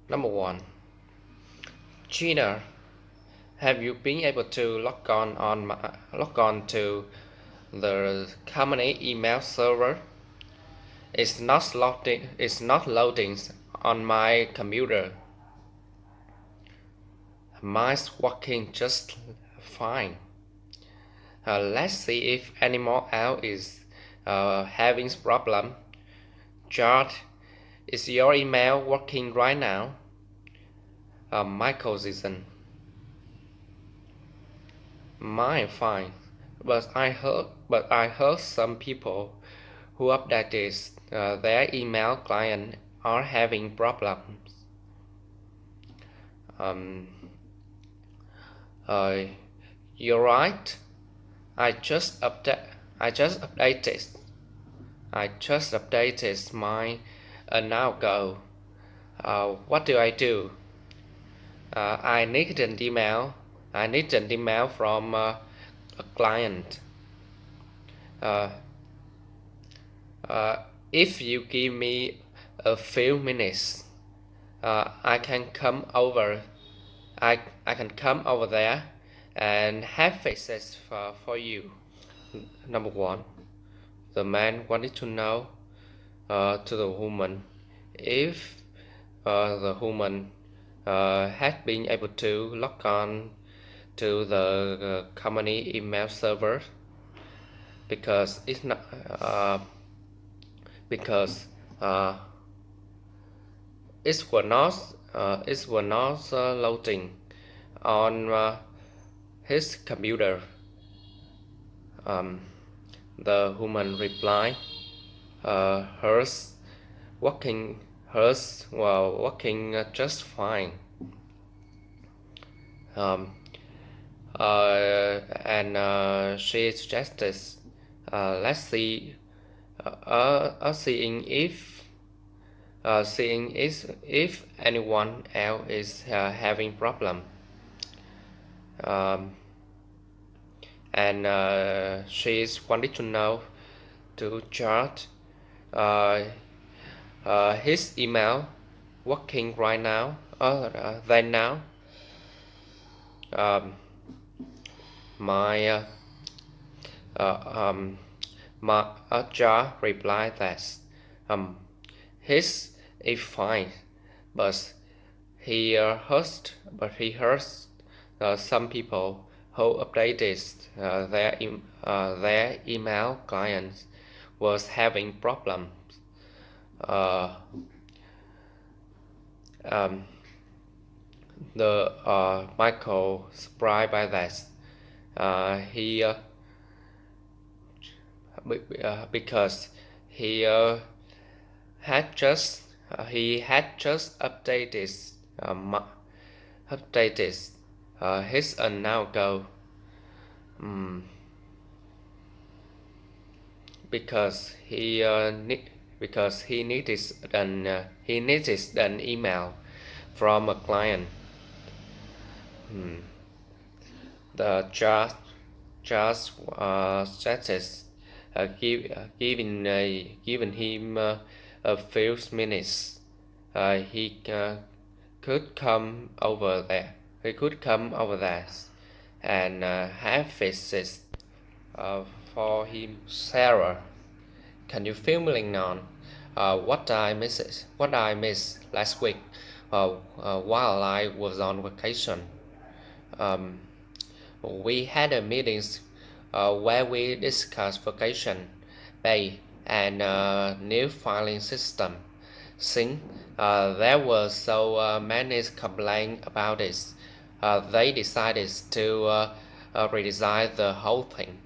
Number one, Gina, have you been able to log on to the company email server? It's not loading on my computer. Mine's working just fine. Let's see if anyone else is having problem. George, is your email working right now? Michael isn't. Mine fine, but I heard some people who updated their email client are having problems. Um, uh, you're right. I just update. I just updated. I just updated mine an hour ago. What do I do? I need an email. I need an email from a client. Uh, if you give me a few minutes, I can come over. I can come over there and have fixes for you. Number one, the man wanted to know to the woman if the woman had been able to log on to the company email server because it's not because it was not loading on his computer. The woman replied, hers hers were working just fine. And she suggested, let's see, seeing if anyone else is having problem. And she wanted to know to George his email working right now then now. My Jar replied that his is fine, but he heard some people who updated their email clients was having problems. The Michael surprised by that. Because he had just updated his an hour ago. Because he needed an email from a client. The judge status given him a few minutes. He could come over there. He could come over there and have fixes for him. Sarah, can you fill me in on what I missed last week while I was on vacation? We had a meetings where we discussed vacation pay and new filing system. Since there were so many complaints about it, they decided to redesign the whole thing.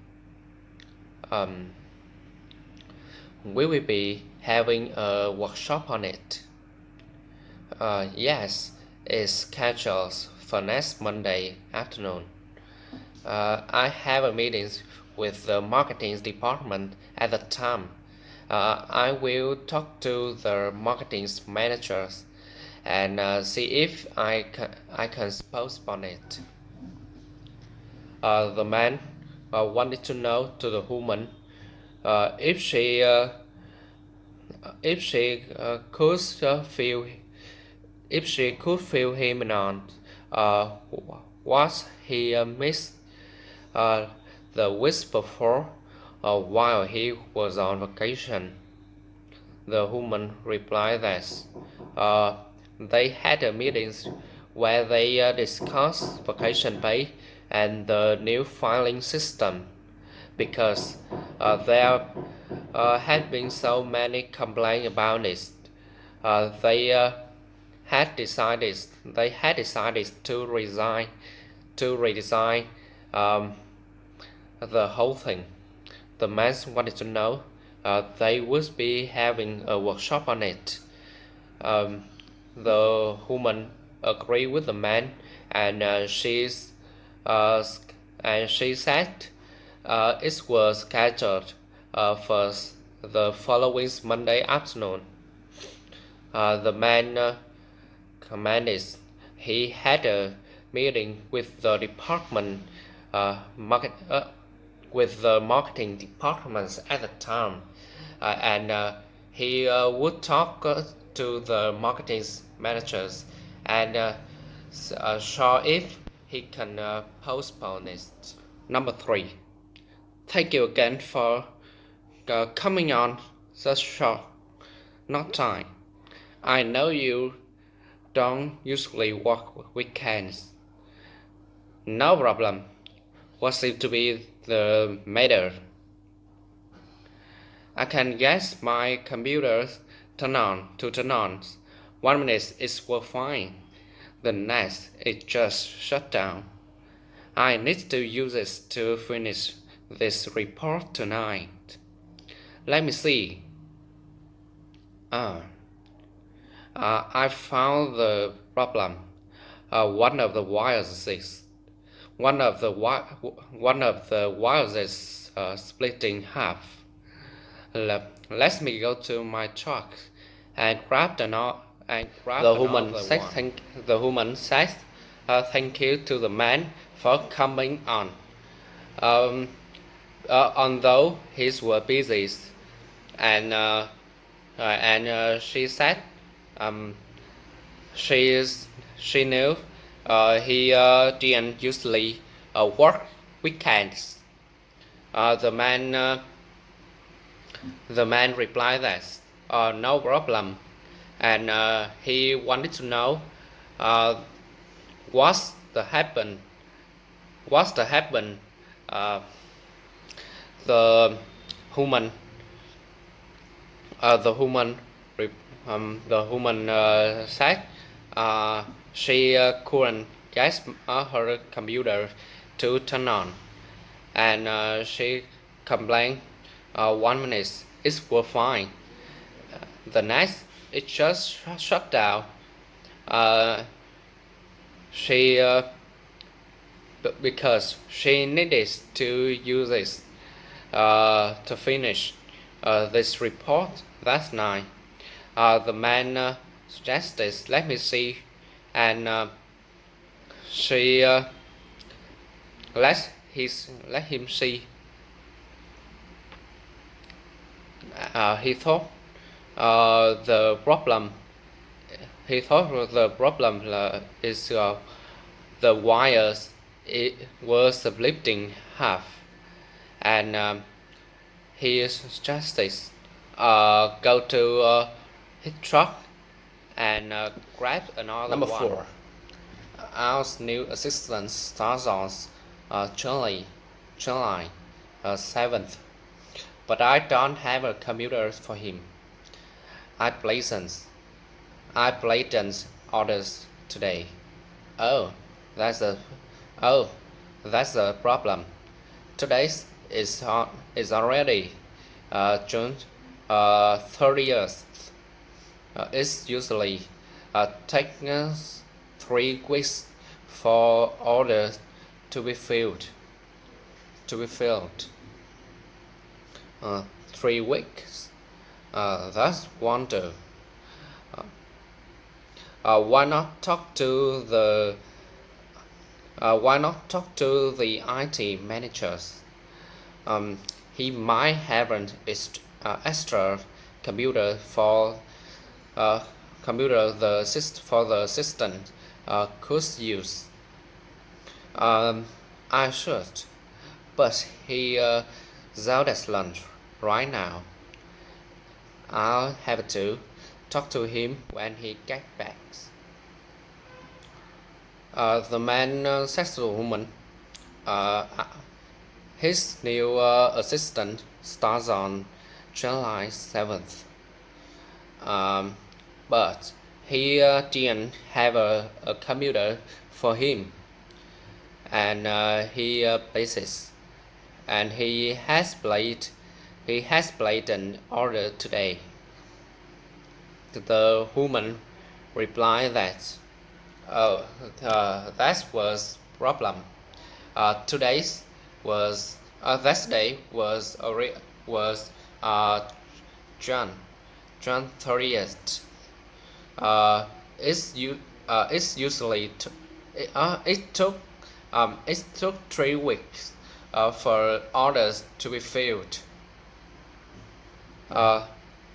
We will be having a workshop on it. Yes, it's scheduled for next Monday afternoon. I have a meeting with the marketing department at the time. I will talk to the marketing managers and see if I can postpone it. The man wanted to know to the woman if she could if she could fill him in on what he missed uh, the week before while he was on vacation. The woman replied that uh, they had a meetings where they discussed vacation pay and the new filing system because there had been so many complaints about it. They had decided to redesign um, the whole thing. The man wanted to know they would be having a workshop on it. Um, the woman agreed with the man, and uh, and she said it was scheduled for the following Monday afternoon. The man commanded he had a meeting with the department with the marketing departments at the time, and he would talk to the marketing managers and show if he can postpone it. Number 3. Thank you again for coming on the show. Not time. I know you don't usually work weekends. No problem. What seems to be the matter? I can guess my computer turn on. 1 minute it was fine. The next it just shut down. I need to use it to finish this report tonight. Let me see. I found the problem. One of the wires is split in half. Let me go to my truck and grab the knot and grab the woman said thank you to the man for coming on. Although he was busy, and she said she knew he didn't usually work weekends. The man replied that no problem, and he wanted to know what's the happen. Uh, the human the woman said she couldn't get her computer to turn on, and she complained 1 minute it was fine. The next it just shut down. She because she needed to use it to finish this report that night. The man suggested, let me see, and she let him see. He thought the problem. He thought the problem is the wires were split in half, and he suggested go to his truck and grab another Number one. 4. Our new assistant starts on July 7th, but I don't have a computer for him. I placed orders today. Oh, that's the problem. Today is already June 30th. It's usually takes us 3 weeks for orders to be filled. 3 weeks. That's wonder. Why not talk to the IT managers? He might have an extra computer for computer for the assistant could use. I should, but he out at lunch right now. I'll have to talk to him when he gets back. The man said to the woman, uh, his new assistant starts on July 7th. But he didn't have a computer for him, and he basis, and he has played an order today. The woman replied that, oh, that was problem. Today's was that day was John John 30th. Uh, it's usually it took 3 weeks for orders to be filled. Uh,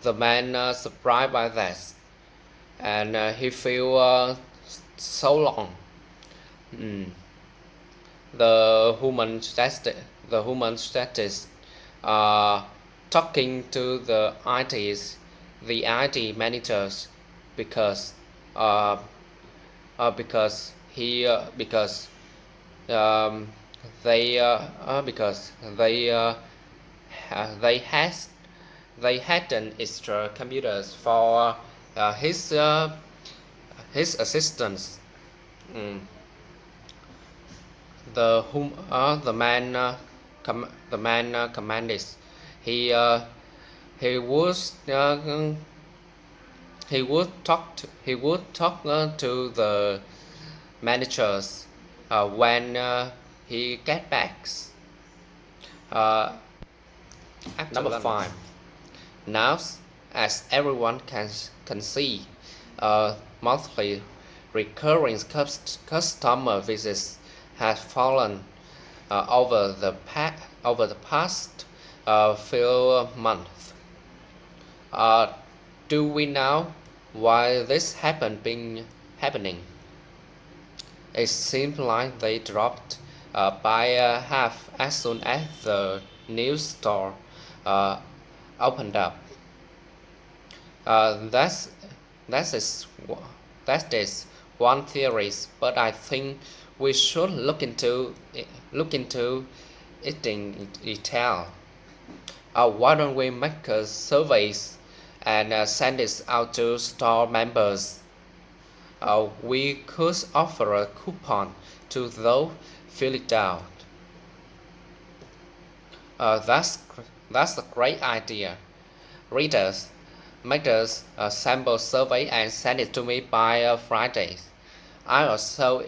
the man surprised by that, and he feel so long. Mm. The human status talking to the IT managers because uh, because um, because they has they had an extra computers for his assistants. Mm. The man commanded he he would uh, he would talk to the managers when he get back. Uh, Number 5. Now, as everyone can see, monthly recurring customer visits has fallen over the past few months. Do we know why this happening? It seems like they dropped by half as soon as the new store uh, opened up. Uh, that's that is that is one theory, but I think we should look into it in detail. Why don't we make a surveys and send it out to store members? We could offer a coupon to those fill it out. That's a great idea. Readers, make us a sample survey and send it to me by Friday. I also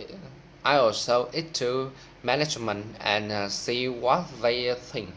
it to management and see what they think.